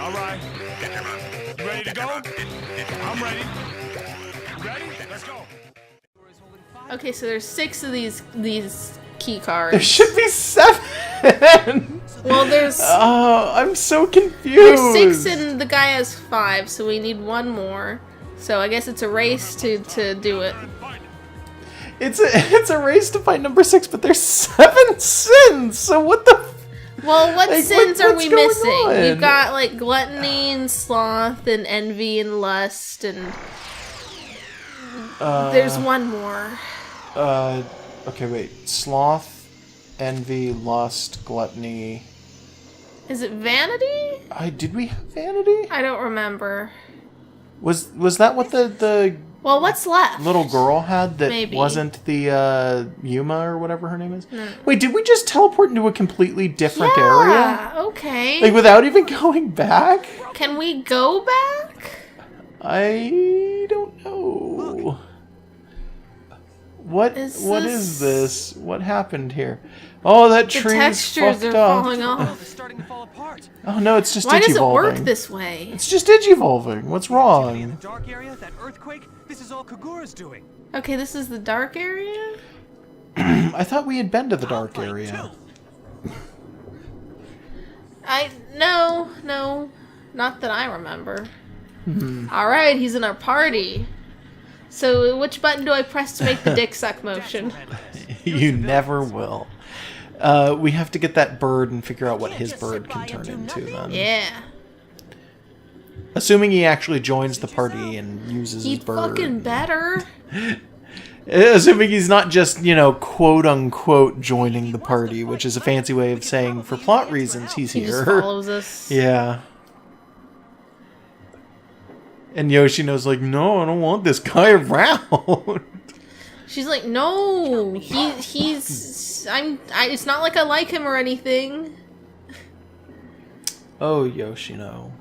All right. You ready to go? I'm ready. Ready? Let's go. Okay, so there's 6 of these key cards. There should be 7! Well, there's... Oh, I'm so confused! There's 6 and the guy has 5, so we need 1 more. So I guess it's a race to do it. It's a race to find number 6, but there's 7 sins! So what the... Well, what sins are we missing? On? We've got, like, gluttony and sloth and envy and lust and... there's 1 more. Okay, wait. Sloth, envy, lust, gluttony... Is it vanity? Did we have vanity? I don't remember. Was that what the Well, what's left? little girl had that Maybe. wasn't the Yuma or whatever her name is? No. Wait, did we just teleport into a completely different area? Yeah, okay. Like without even going back? Can we go back? I don't know. What is this? What happened here? Oh, that The tree's textures fucked are up. falling off. It's starting to fall apart. Oh no, it's just Why does it digivolving. work this way? It's just digivolving. What's In wrong? the dark area, that earthquake, this is all Kagura's doing. Okay, this is the dark area? I thought we had been to the dark I'll fight area. too. No, not that I remember. Alright, he's in our party. So, which button do I press to make the dick suck motion? You never will. We have to get that bird and figure out what his bird can turn into then. Yeah. Assuming he actually joins the party and uses his He'd bird. fucking better. Assuming he's not just, quote-unquote joining the party, which is a fancy way of saying for plot reasons he's He here. just follows us. Yeah. And Yoshino's like, no, I don't want this guy around. She's like, no, it's not like I like him or anything. Oh, Yoshino.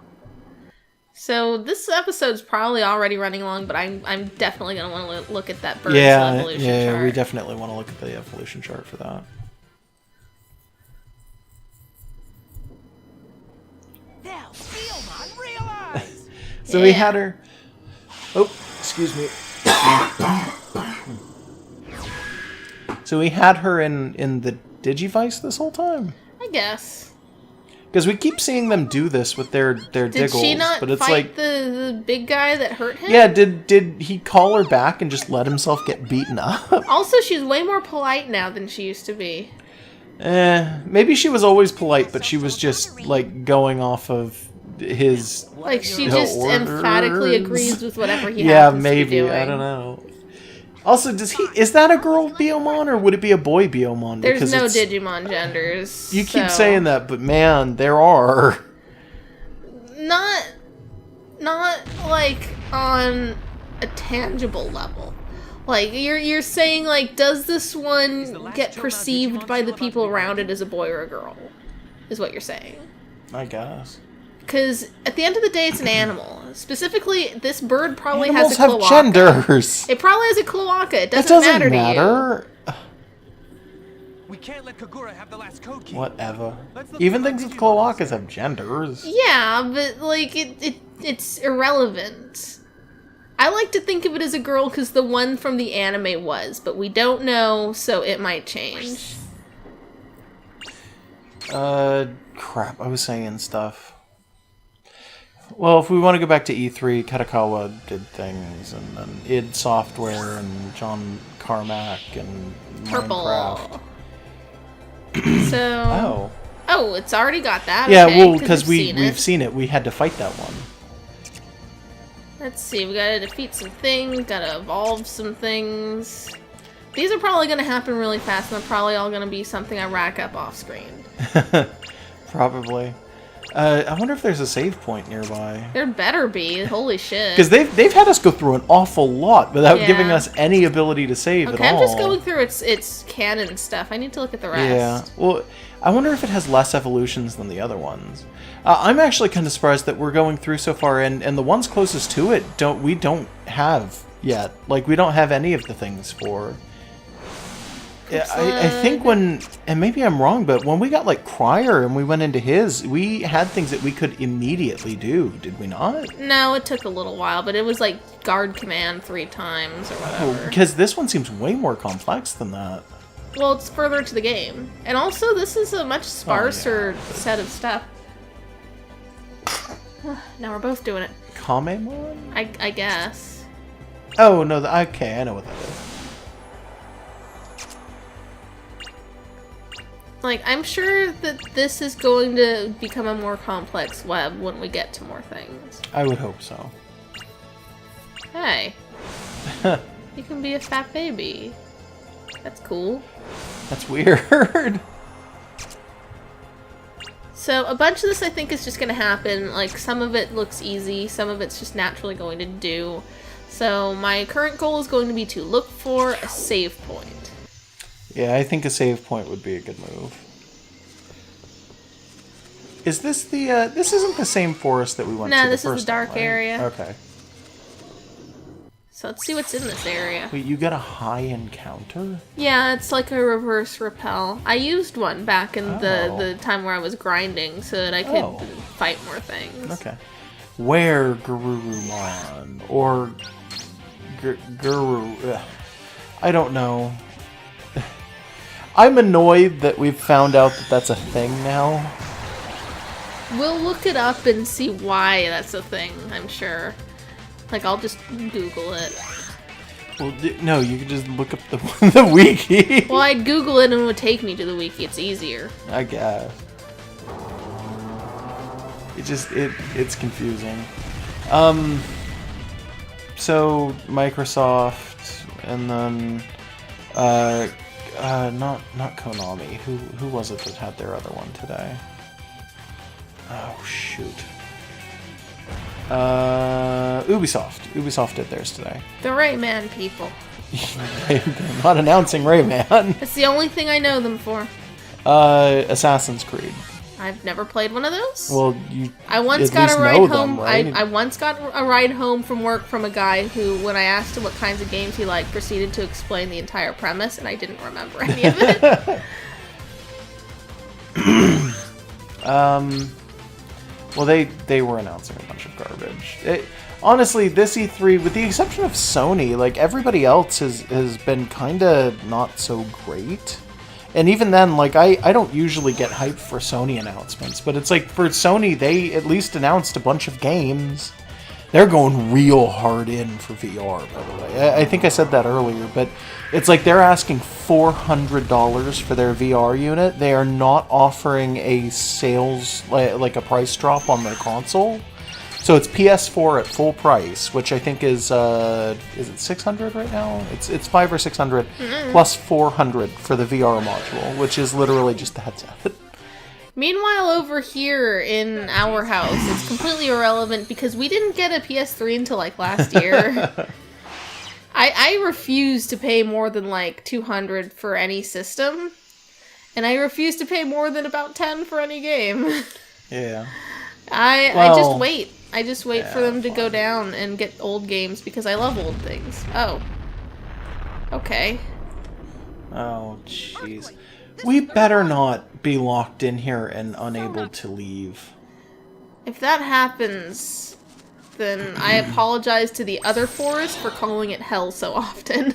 So this episode's probably already running long, but I'm definitely gonna want to look at that bird's Yeah, evolution yeah, chart. we definitely want to look at the evolution chart for that. Now, Digimon, realize! So we Yeah. had her... Oh, excuse me. So we had her in the Digivice this whole time? I guess. Because we keep seeing them do this with their Did diggles, she not but it's fight like... the big guy that hurt him? Yeah, did he call her back and just let himself get beaten up? Also, she's way more polite now than she used to be. Maybe she was always polite, but she was just, like, going off of his... Like, she No just emphatically orders. agrees with whatever he Yeah, happens to be maybe. doing. I don't know. Also, is that a girl Biomon, or would it be a boy Biomon? There's Because no it's- Digimon genders. You keep so- saying that, but man, there are. Not like on a tangible level. Like you're saying, like, does this one get perceived by the people around it as a boy or a girl? Is what you're saying. I guess. Because at the end of the day, it's an animal. Specifically, this bird probably Animals has a have cloaca. genders. It probably has a cloaca. It It doesn't, doesn't matter to you. matter. We can't let Kagura have the last code key. Whatever. Even things with cloacas have genders. Yeah, but like it's irrelevant. I like to think of it as a girl because the one from the anime was, but we don't know, so it might change. Crap, I was saying stuff. Well, if we want to go back to E3, Katakawa did things, and then id Software, and John Carmack, and Purple. Minecraft. So. Oh, it's already got that. Yeah, okay, well, because we've we've seen it. We had to fight that one. Let's see. We gotta defeat some things. Gotta evolve some things. These are probably gonna happen really fast, and they're probably all gonna be something I rack up off screen. Probably. I wonder if there's a save point nearby. There better be. Holy shit. Because they've had us go through an awful lot without Yeah. giving us any ability to save Okay, at I'm all. just going through its canon stuff. I need to look at the rest. Yeah. Well, I wonder if it has less evolutions than the other ones. I'm actually kind of surprised that we're going through so far, and the ones closest to it we don't have yet. Like, we don't have any of the things for. I think when, and maybe I'm wrong, but when we got like Crier and we went into his, we had things that we could immediately do, did we not? No, it took a little while, but it was like guard command 3 times or whatever. Because this one seems way more complex than that. Well, it's further into the game. And also, this is a much sparser set of stuff. Now we're both doing it. Kamemon? I guess. Oh, no, okay, I know what that is. Like, I'm sure that this is going to become a more complex web when we get to more things. I would hope so. Hey. You can be a fat baby. That's cool. That's weird. So, a bunch of this I think is just going to happen. Like, some of it looks easy, some of it's just naturally going to do. So, my current goal is going to be to look for a save point. Yeah, I think a save point would be a good move. Is this the, this isn't the same forest that we went to the first time, No, this is the dark area. Okay. So let's see what's in this area. Wait, you got a high encounter? Yeah, it's like a reverse repel. I used one back in the time where I was grinding so that I could fight more things. Okay. Where Garurumon? Or... Guru... I don't know. I'm annoyed that we've found out that that's a thing now. We'll look it up and see why that's a thing, I'm sure. Like, I'll just Google it. Well, no, you can just look up the wiki. Well, I'd Google it and it would take me to the wiki. It's easier. I guess. It's confusing. So, Microsoft, and then, not Konami. Who was it that had their other one today? Oh, shoot. Ubisoft. Ubisoft did theirs today. The Rayman people. They're not announcing Rayman. It's the only thing I know them for. Assassin's Creed. I've never played one of those. Well, I once at got least a ride know home. them, right? I once got a ride home from work from a guy who, when I asked him what kinds of games he liked, proceeded to explain the entire premise, and I didn't remember any of it. Well, they were announcing a bunch of garbage. Honestly, this E3, with the exception of Sony, like, everybody else has been kind of not so great. And even then, like, I don't usually get hyped for Sony announcements, but it's like, for Sony, they at least announced a bunch of games. They're going real hard in for VR, by the way. I think I said that earlier, but it's like they're asking $400 for their VR unit. They are not offering a sales, like a price drop on their console. So it's PS4 at full price, which I think is it $600 right now? It's $500 or $600 plus $400 for the VR module, which is literally just the headset. Meanwhile, over here in our house, it's completely irrelevant because we didn't get a PS3 until like last year. I refuse to pay more than like $200 for any system, and I refuse to pay more than about $10 for any game. Yeah. I just wait. I just wait for them to go down and get old games because I love old things. Oh. Okay. Oh, jeez. We better not be locked in here and unable to leave. If that happens, then I apologize to the other forest for calling it hell so often.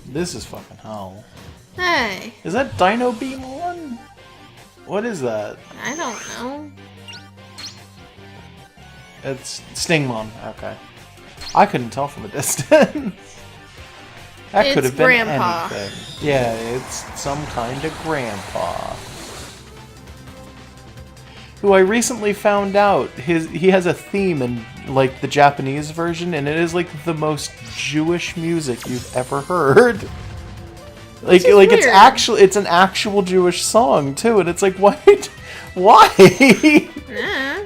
This is fucking hell. Hey. Is that Dino Beam 1? What is that? I don't know. It's Stingmon. Okay. I couldn't tell from a distance. That could have been Grandpa. anything. Yeah, it's some kind of grandpa. Who I recently found out he has a theme in like the Japanese version, and it is like the most Jewish music you've ever heard. Like weird. it's an actual Jewish song too, and it's like why?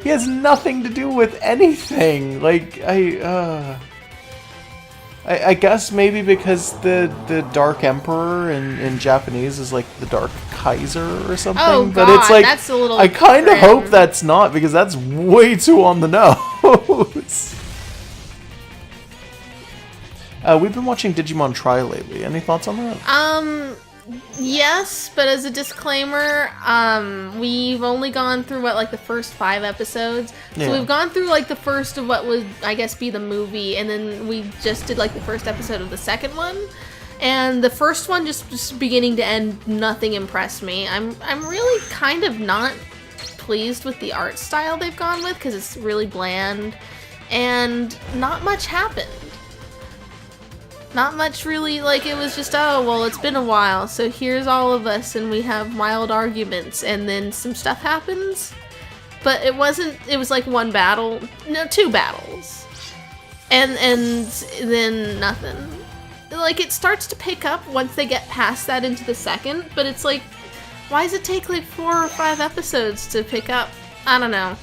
He has nothing to do with anything. Like I guess maybe because the Dark Emperor in Japanese is like the Dark Kaiser or something. Oh, but God, it's like that's a little I kind of grim. hope that's not, because that's way too on the nose. We've been watching Digimon Try lately. Any thoughts on that? Yes, but as a disclaimer, we've only gone through like the first 5 episodes. So Yeah. we've gone through like the first of what would, I guess, be the movie, and then we just did like the first episode of the second one. And the first one, just beginning to end, nothing impressed me. I'm really kind of not pleased with the art style they've gone with, because it's really bland, and not much happened. Not much really, like, it was just, oh, well, it's been a while, so here's all of us, and we have mild arguments, and then some stuff happens. But it wasn't, it was like 1 battle, no, 2 battles. And then nothing. Like, it starts to pick up once they get past that into the second, but it's like, why does it take like 4 or 5 episodes to pick up? I don't know.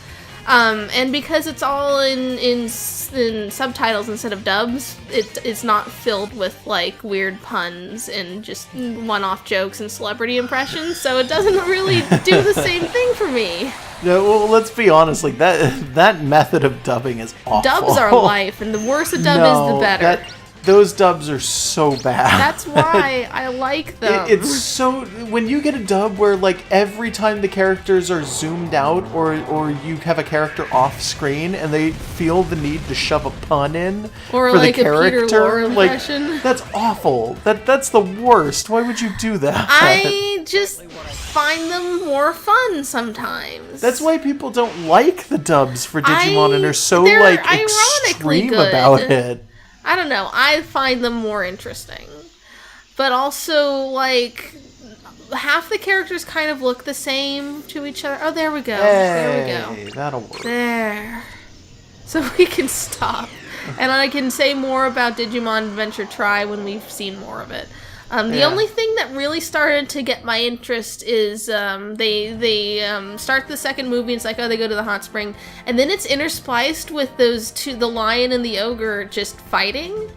And because it's all in subtitles instead of dubs, it's not filled with like weird puns and just one-off jokes and celebrity impressions, so it doesn't really do the same thing for me. No, well, let's be honest. Like that method of dubbing is awful. Dubs are life, and the worse a dub is, the better. Those dubs are so bad. That's why I like them. It's so... When you get a dub where, like, every time the characters are zoomed out or you have a character off screen and they feel the need to shove a pun in or for like the character, a Peter Lorre impression. Like, that's awful. That's the worst. Why would you do that? I just find them more fun sometimes. That's why people don't like the dubs for Digimon and are so, they're like, ironically extreme good. about it. I don't know. I find them more interesting. But also, like, half the characters kind of look the same to each other. Oh, there we go. There we go. That'll work. There. So we can stop. And I can say more about Digimon Adventure Try when we've seen more of it. The only thing that really started to get my interest is they start the second movie and it's like, oh, they go to the hot spring, and then it's interspliced with those two, the lion and the ogre, just fighting,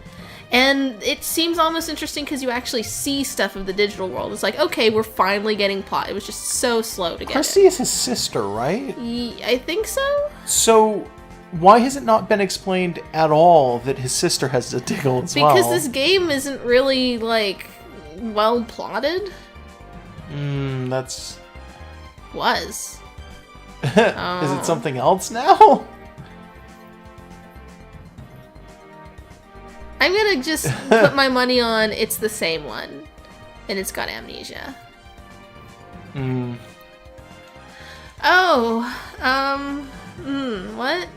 and it seems almost interesting because you actually see stuff of the digital world. It's like, okay, we're finally getting plot. It was just so slow to get Christy is his sister, right? I think so. So why has it not been explained at all that his sister has a diggle as well? Because this game isn't really, like, well plotted. That's... Was. Is it something else now? I'm gonna just put my money on it's the same one. And it's got amnesia. Oh, what?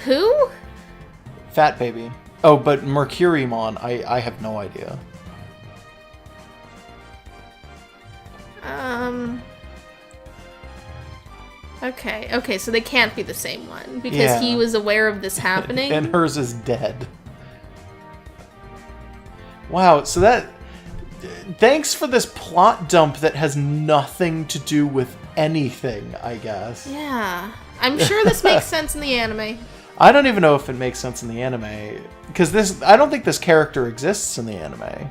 Who? Fat Baby. Oh, but Mercurymon, I have no idea. Okay, so they can't be the same one, because he was aware of this happening. And hers is dead. Wow, so that... Thanks for this plot dump that has nothing to do with anything, I guess. Yeah. I'm sure this makes sense in the anime. I don't even know if it makes sense in the anime, because I don't think this character exists in the anime.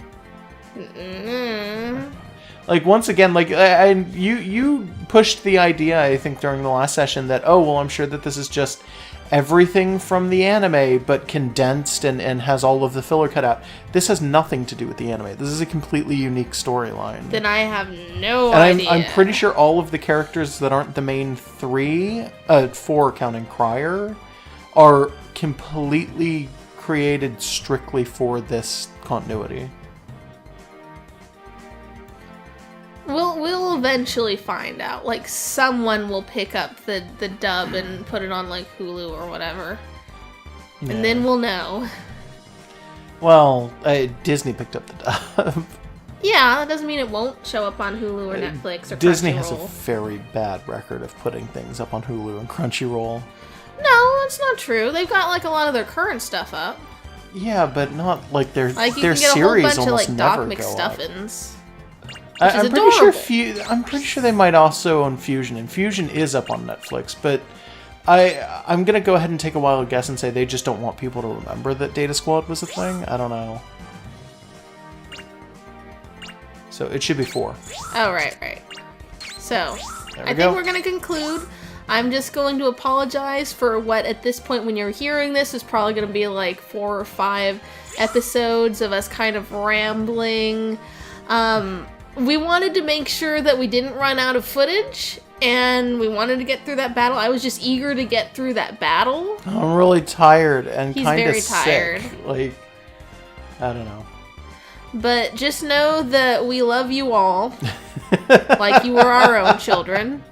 Like, once again, like, you pushed the idea, I think, during the last session that, oh, well, I'm sure that this is just everything from the anime, but condensed and has all of the filler cut out. This has nothing to do with the anime. This is a completely unique storyline. Then I have no idea. I'm pretty sure all of the characters that aren't the main 4 counting Crier, are completely created strictly for this continuity. We'll eventually find out. Like, someone will pick up the dub and put it on, like, Hulu or whatever. Yeah. And then we'll know. Well, Disney picked up the dub. Yeah, that doesn't mean it won't show up on Hulu or Netflix or Disney Crunchyroll. has a very bad record of putting things up on Hulu and Crunchyroll. No, that's not true. They've got, like, a lot of their current stuff up. Yeah, but not, like, their like, you their can get series a whole bunch almost of, like, never Doc go McStuffins. up. I'm pretty sure they might also own Fusion, and Fusion is up on Netflix, but I'm gonna go ahead and take a wild guess and say they just don't want people to remember that Data Squad was a thing. I don't know. So it should be 4. Oh, right. So, I think we're gonna conclude. I'm just going to apologize for what, at this point when you're hearing this, is probably going to be like 4 or 5 episodes of us kind of rambling. We wanted to make sure that we didn't run out of footage, and we wanted to get through that battle. I was just eager to get through that battle. I'm really tired and He's kind of very sick. tired. Like, I don't know. But just know that we love you all, like you were our own children,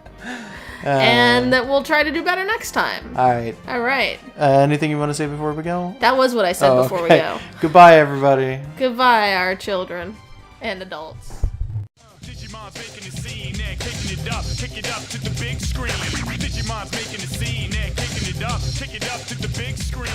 and that we'll try to do better next time. Alright. Alright. Anything you want to say before we go? That was what I said before we go. Goodbye, everybody. Goodbye, our children and adults. Digimon's making a scene, they're kicking it up, kick it up to the big screen. Digimon's making a scene, they're kicking it up, kick it up to the big screen.